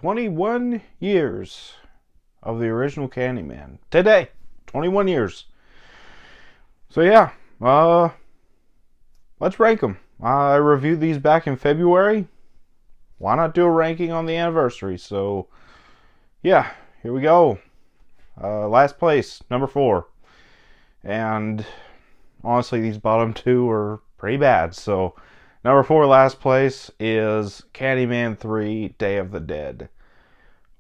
21 years of the original Candyman. Today, 21 years. So yeah, let's rank them. I reviewed these back in February. Why not do a ranking on the anniversary? So yeah, here we go. Last place, number 4. And honestly, these bottom two are pretty bad. So number 4, last place, is Candyman 3, Day of the Dead.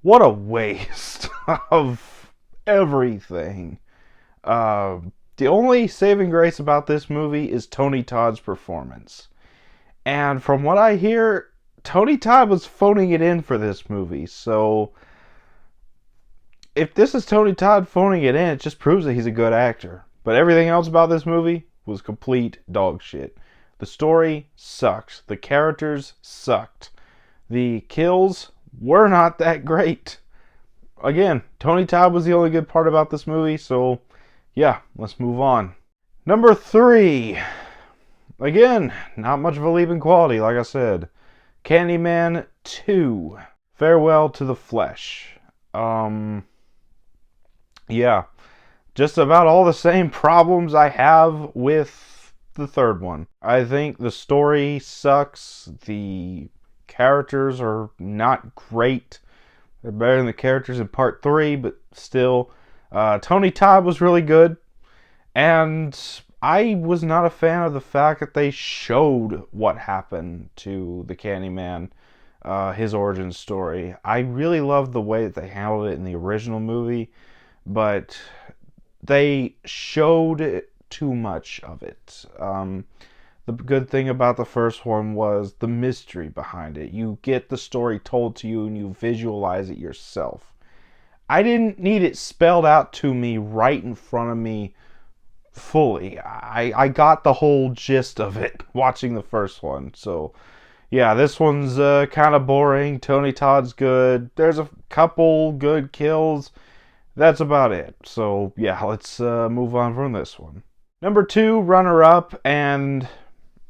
What a waste of everything. The only saving grace about this movie is Tony Todd's performance. And from what I hear, Tony Todd was phoning it in for this movie. So if this is Tony Todd phoning it in, it just proves that he's a good actor. But everything else about this movie was complete dog shit. The story sucked. The characters sucked. The kills were not that great. Again, Tony Todd was the only good part about this movie, so yeah, let's move on. Number 3. Again, not much of a leap in quality, like I said. Candyman 2, Farewell to the Flesh. Yeah, just about all the same problems I have with the third one. I think the story sucks. The characters are not great. They're better than the characters in part 3, but still. Tony Todd was really good. And I was not a fan of the fact that they showed what happened to the Candyman, his origin story. I really loved the way that they handled it in the original movie, but they showed too much of it. The good thing about the first one was the mystery behind it. You get the story told to you and you visualize it yourself. I didn't need it spelled out to me right in front of me fully. I got the whole gist of it watching the first one. So yeah, this one's kind of boring. Tony Todd's good. There's a couple good kills. That's about it. So yeah, let's move on from this one. Number 2, runner-up, and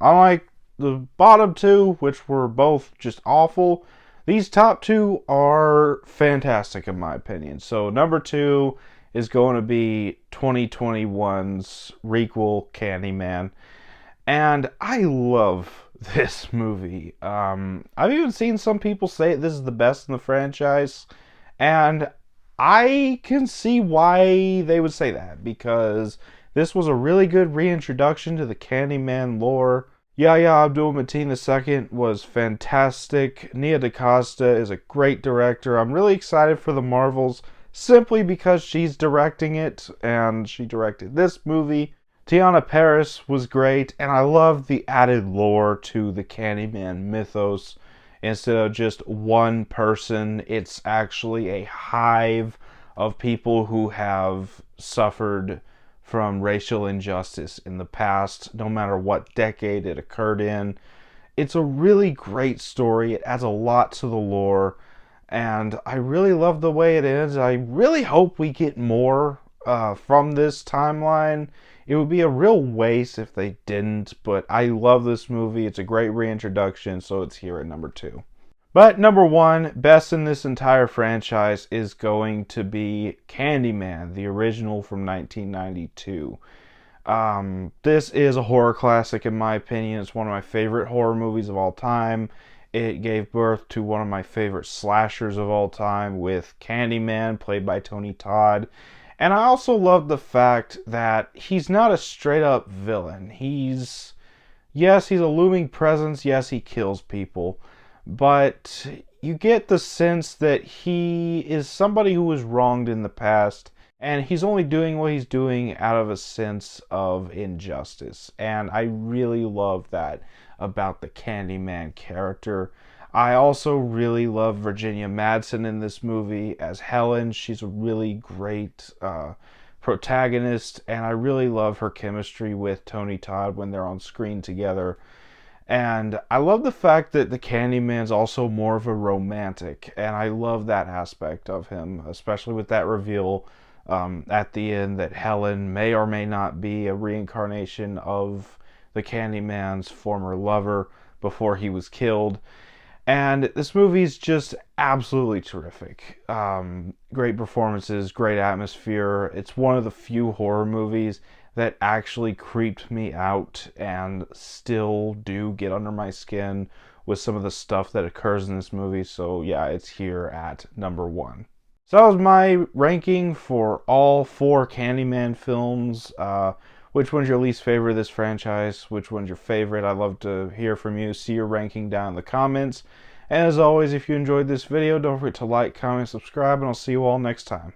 unlike the bottom 2, which were both just awful, these top 2 are fantastic in my opinion. So number 2 is going to be 2021's requel, Candyman. And I love this movie. I've even seen some people say this is the best in the franchise. And I can see why they would say that, because this was a really good reintroduction to the Candyman lore. Yahya Abdul-Mateen II was fantastic. Nia DaCosta is a great director. I'm really excited for the Marvels simply because she's directing it, and she directed this movie. Tiana Paris was great, and I love the added lore to the Candyman mythos. Instead of just one person, it's actually a hive of people who have suffered from racial injustice in the past, no matter what decade it occurred in. It's a really great story. It adds a lot to the lore, and I really love the way it ends. I really hope we get more from this timeline. It would be a real waste if they didn't, but I love this movie. It's a great reintroduction, so it's here at number 2. But number 1, best in this entire franchise, is going to be Candyman, the original from 1992. This is a horror classic in my opinion. It's one of my favorite horror movies of all time. It gave birth to one of my favorite slashers of all time with Candyman, played by Tony Todd. And I also love the fact that he's not a straight up villain. Yes, he's a looming presence. Yes, he kills people. But you get the sense that he is somebody who was wronged in the past, and he's only doing what he's doing out of a sense of injustice. And I really love that about the Candyman character. I also really love Virginia Madsen in this movie as Helen. She's a really great protagonist, and I really love her chemistry with Tony Todd when they're on screen together. And I love the fact that the Candyman's also more of a romantic, and I love that aspect of him, especially with that reveal at the end that Helen may or may not be a reincarnation of the Candyman's former lover before he was killed. And this movie's just absolutely terrific. Great performances, great atmosphere. It's one of the few horror movies that actually creeped me out and still do get under my skin with some of the stuff that occurs in this movie. So yeah, it's here at number 1. So that was my ranking for all 4 Candyman films. Which one's your least favorite of this franchise? Which one's your favorite? I'd love to hear from you. See your ranking down in the comments. And as always, if you enjoyed this video, don't forget to like, comment, subscribe, and I'll see you all next time.